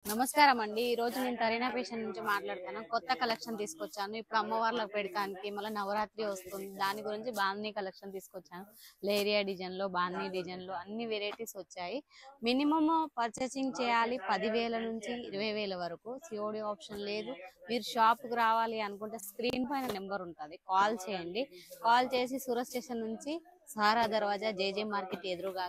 నమస్కారం అండి. ఈ రోజు నేను కరీనా ఫ్యాషన్ నుంచి మాట్లాడుతాను. కొత్త కలెక్షన్ తీసుకొచ్చాను. ఇప్పుడు అమ్మవార్లకు పెడతానికి మళ్ళీ నవరాత్రి వస్తుంది. దాని గురించి బాందీ కలెక్షన్ తీసుకొచ్చాను. లేరియా డిజైన్ లో, బాందీ డిజైన్ లో అన్ని వెరైటీస్ వచ్చాయి. మినిమం పర్చేసింగ్ చేయాలి 10,000 నుంచి 20,000 వరకు. సిఓడి ఆప్షన్ లేదు. మీరు షాప్ కు రావాలి అనుకుంటే స్క్రీన్ పైన నెంబర్ ఉంటుంది, కాల్ చేయండి. కాల్ చేసి సూరత్ స్టేషన్ నుంచి సారా దర్వాజా జేజే మార్కెట్ ఎదురుగా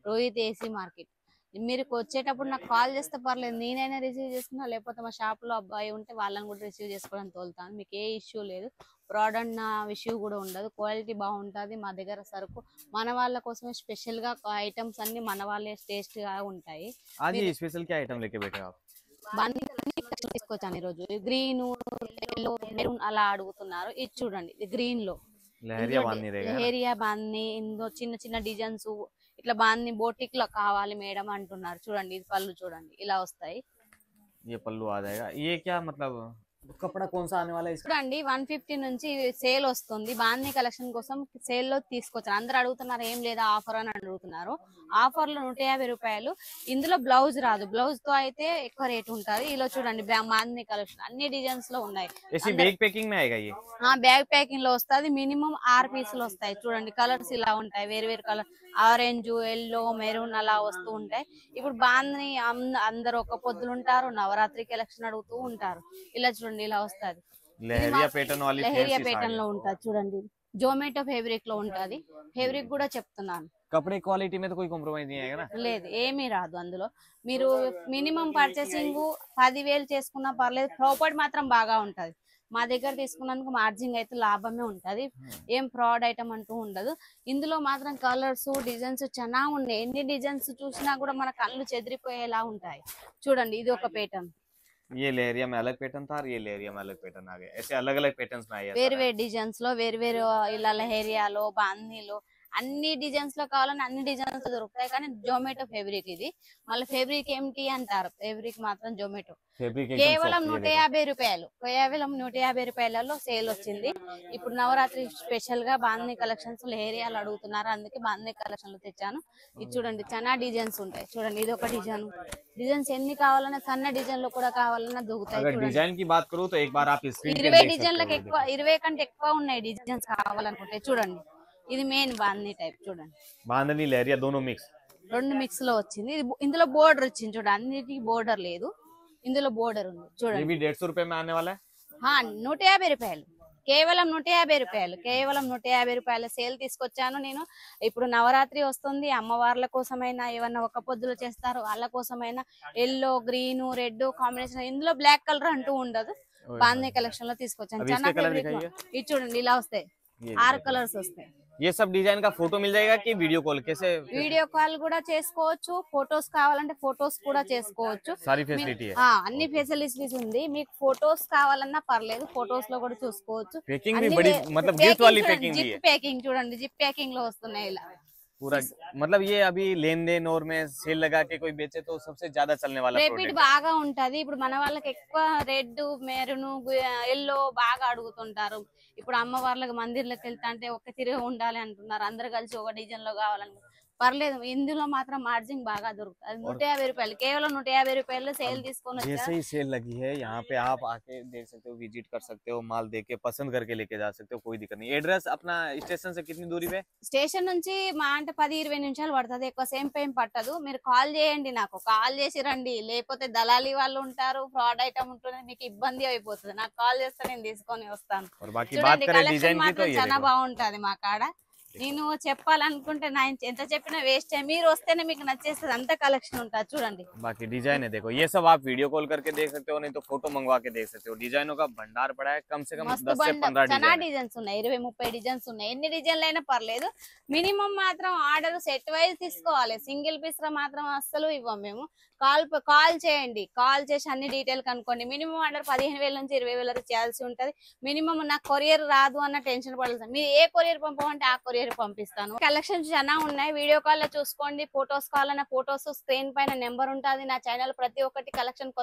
రోహిత్ ఏసీ మార్కెట్ మీరు వచ్చేటప్పుడు నాకు కాల్ చేస్తే పర్లేదు, నేనైనా రిసీవ్ చేసుకున్నా, లేకపోతే మా షాప్ లో అబ్బాయి ఉంటే వాళ్ళని కూడా రిసీవ్ చేసుకోవడానికి తోలుతాను. మీకు ఏ ఇష్యూ లేదు. ప్రోడక్ట్ నా ఇష్యూ కూడా ఉండదు. క్వాలిటీ బాగుంటుంది. మా దగ్గర సరుకు మన వాళ్ళ కోసమే స్పెషల్ గా ఐటమ్స్ అన్ని మన వాళ్ళే టేస్ట్ గా ఉంటాయి. తీసుకొచ్చాను ఈరోజు. గ్రీన్, ఎల్లో, మెరూన్ అలా అడుగుతున్నారు. ఇది చూడండి, ఇది గ్రీన్ లో ఏరియా బాంది. ఇందులో చిన్న చిన్న డిజైన్స్ ఇట్లా బాంది బోటిక్ లో కావాలి మేడం అంటున్నారు. చూడండి, ఇది పళ్ళు చూడండి, ఇలా వస్తాయి. कपड़ा कौन सा आने वाला है इसका? చూడండి 150 నుంచి సేల్ వస్తుంది. బాందీ కలెక్షన్ కోసం సేల్ లో తీసుకొచ్చారు. అందరు అడుగుతున్నారు ఏం లేదా ఆఫర్ అని అడుగుతున్నారు. ఆఫర్ లో 150 రూపాయలు. ఇందులో బ్లౌజ్ రాదు. బ్లౌజ్ తో అయితే ఎక్కువ రేట్ ఉంటుంది. ఇలా చూడండి, బాందీ కలెక్షన్ అన్ని డిజైన్స్ లో ఉన్నాయి. బ్యాగ్ ప్యాకింగ్ లో వస్తుంది. మినిమం 6 పీసులు వస్తాయి. చూడండి, కలర్స్ ఇలా ఉంటాయి. వేరు వేరు కలర్, ఆరెంజ్, ఎల్లో, మెరూన్ అలా వస్తూ ఉంటాయి. ఇప్పుడు బాందీ అందరు ఒక పొద్దులు ఉంటారు, నవరాత్రి కలెక్షన్ అడుగుతూ ఉంటారు. ఇలా చూడండి, ఇలా వస్తుంది. లెహరియా ప్యాటర్న్ లో ఉంటది. చూడండి, జోమేటో ఫేబ్రిక్ లో ఉంటది. ఫేబ్రిక్ కూడా చెప్తున్నాను. कपड़े क्वालिटी में तो कोई कॉम्प्रोमाइज नहीं आएगा ना? లేదు, ఏమీ రాదు. అందులో మీరు మినిమం పర్చేసింగ్ 10,000 చేసుకున్నా పర్లేదు. ప్రాపర్టీ మాత్రం బాగా ఉంటది. మా దగ్గర తీసుకున్నందుకు మార్జిన్ అయితే లాభమే ఉంటది. ఏం ఫ్రాడ్ ఐటమ్ అంటూ ఉండదు. ఇందులో మాత్రం కలర్స్, డిజైన్స్ చాలా ఉన్నాయి. ఎన్ని డిజైన్స్ చూసినా కూడా మన కళ్ళు చెదిరిపోయేలా ఉంటాయి. చూడండి, ఇది ఒక ప్యాటర్న్. ये लेरिया में अलग पैटर्न था और ये लेरिया में अलग पैटर्न आ गया. ऐसे अलग अलग पैटर्न्स में आया. వేరు వేరు డిజైన్స్ లో, వేరు వేరు ఇలా లహేరియాలో, బాందీలో అన్ని డిజైన్స్ లో కావాలని అన్ని డిజైన్స్ దొరుకుతాయి. కానీ జోమేటో ఫేబ్రిక్ ఇది. మళ్ళీ ఫేబ్రిక్ ఏంటి అంటారు, ఫేబ్రిక్ మాత్రం జోమేటో. కేవలం 150 రూపాయలు. కేవలం 150 రూపాయలలో సేల్ వచ్చింది. ఇప్పుడు నవరాత్రి స్పెషల్ గా బాందీ కలెక్షన్స్ లహేరియాలు అడుగుతున్నారు, అందుకే బాందీ కలెక్షన్ లో తెచ్చాను. ఇది చూడండి, చాలా డిజైన్స్ ఉంటాయి. చూడండి, ఇది ఒక డిజైన్. డిజైన్స్ ఎన్ని కావాలన్నా, సన్న డిజైన్ లో కూడా కావాలన్నా దొరుకుతాయి. डिजाइन की बात करूं तो एक बार आप स्क्रीन पे 20 డిజైన్లకు ఎక్కువ, 20 కంటే ఎక్కువ ఉన్నాయి డిజైన్స్ కావాలనుకుంటే. చూడండి, ఇది మెయిన్ బాందీ టైప్. చూడండి, बांधनी लेरिया दोनों मिक्स, రెండు మిక్స్ లో వచ్చింది. ఇందులో బోర్డర్ వచ్చింది. చూడండి, అన్నిటికీ బోర్డర్ లేదు, ఇందులో బోర్డర్ ఉంది. చూడండి, ये भी 150 रुपए में आने वाला है. 150 రూపాయలు. కేవలం 150 రూపాయలు. కేవలం 150 రూపాయల సేల్ తీసుకొచ్చాను నేను. ఇప్పుడు నవరాత్రి వస్తుంది. అమ్మవార్ల కోసమైనా, ఏమన్నా ఒక పొద్దులు చేస్తారు వాళ్ళ కోసమైనా ఎల్లో, గ్రీన్, రెడ్ కాంబినేషన్. ఇందులో బ్లాక్ కలర్ అంటూ ఉండదు. బాందీ కలెక్షన్ లో తీసుకొచ్చాను. చాలా ఫేవరెట్. ఇది చూడండి, ఇలా వస్తాయి. 6 కలర్స్ వస్తాయి. ये सब डिजाइन का फोटो मिल जाएगा कि वीडियो कॉल? कैसे వీడియో కాల్ కూడా చేసుకోవచ్చు. ఫొటోస్ కావాలంటే ఫొటోస్ కూడా చేసుకోవచ్చు. सारी फैसिलिटी है. అన్ని ఫెసిలిటీస్ ఉంది. మీకు ఫొటోస్ కావాలన్నా పర్లేదు, ఫొటోస్ లో కూడా చూసుకోవచ్చు. पैकिंग भी बड़ी, मतलब गिफ्ट वाली पैकिंग भी है. జిప్ ప్యాకింగ్ చూడండి, జిప్ ప్యాకింగ్ లో వస్తున్నాయి ఇలా. पूरा मतलब ये अभी लेन देन और में सेल लगा के कोई बेचे तो सबसे ज्यादा चलने वाला రేపిడ్ బాగా ఉంటది. ఇప్పుడు మన వాళ్ళకి ఎక్కువ రెడ్, మెరూన్, ఎల్లో బాగా అడుగుతుంటారు. ఇప్పుడు అమ్మవార్లకు మందిర్లకు వెళ్తా అంటే ఒక తిరిగి ఉండాలి అంటున్నారు. అందరు కలిసి ఒక డిజైన్ లో కావాలని పర్లేదు. ఇందులో మాత్రం మార్జిన్ బాగా దొరుకుతుంది. 150 రూపాయలు. కేవలం 150 రూపాయలు సేల్ తీసుకొని जैसे ही सेल लगी है यहाँ पे आप आके देख सकते हो, विजिट कर सकते हो, माल देख के पसंद करके लेके जा सकते हो, कोई दिक्कत नहीं. एड्रेस अपना स्टेशन से कितनी दूरी पे? స్టేషన్ నుంచి మా అంటే 10-20 నిమిషాలు పడుతుంది. ఎక్కువ సేమ్ టైం పట్టదు. మీరు కాల్ చేయండి, నాకు కాల్ చేసి రండి. లేకపోతే దళాలి వాళ్ళు ఉంటారు, ఫ్రాడ్ ఐటమ్ ఉంటుంది, మీకు ఇబ్బంది అయిపోతుంది. నాకు కాల్ చేస్తే నేను తీసుకొని వస్తాను. చూడండి, కలెక్షన్ మాత్రం చాలా బాగుంటది మా కాడ. నేను చెప్పాలనుకుంటే నా ఎంత చెప్పినా వేస్ట్. మీరు వస్తేనే మీకు నచ్చేస్తుంది. అంత కలెక్షన్ ఉంటుంది. చూడండి, बाकी डिजाइन है देखो. ये सब आप वीडियो कॉल करके देख सकते हो, नहीं तो फोटो मंगवा के देख सकते हो. डिजाइनों का भंडार पड़ा है. कम से कम 10 से 15 చాలా डिजाइन. డిజైన్స్ ఉన్నాయి. 20-30 డిజైన్స్ ఉన్నాయి. ఎన్ని డిజైన్లు అయినా పర్లేదు. మినిమం మాత్రం ఆర్డర్ సెట్ వైజ్ తీసుకోవాలి. సింగిల్ పీస్ లో మాత్రం అస్సలు ఇవ్వం మేము. కాల్ చేయండి. కాల్ చేసి అన్ని డీటెయిల్ కనుక్కోండి. మినిమం ఆర్డర్ 15,000 నుంచి 20,000 వరకు చేయాల్సి ఉంటది. మినిమం నాకు కొరియర్ రాదు అన్న టెన్షన్ పడాలి. మీరు ఏ కొరియర్ పంపమంటే ఆ కొరియర్ పంపిస్తాను. కలెక్షన్స్ చాలా ఉన్నాయి. వీడియో కాల్ లో చూసుకోండి. ఫొటోస్ కావాలన్న ఫొటోస్ స్క్రీన్ పైన నెంబర్ ఉంటుంది. నా ఛానల్ ప్రతి ఒక్కటి కలెక్షన్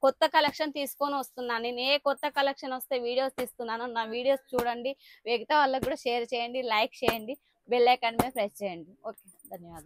కొత్త కలెక్షన్ తీసుకొని వస్తున్నాను. నేను ఏ కొత్త కలెక్షన్ వస్తే వీడియోస్ తీస్తున్నాను. నా వీడియోస్ చూడండి. మిగతా వాళ్ళకి కూడా షేర్ చేయండి, లైక్ చేయండి, బెల్ ఐకాన్ మీద ప్రెస్ చేయండి. ఓకే, ధన్యవాదాలు.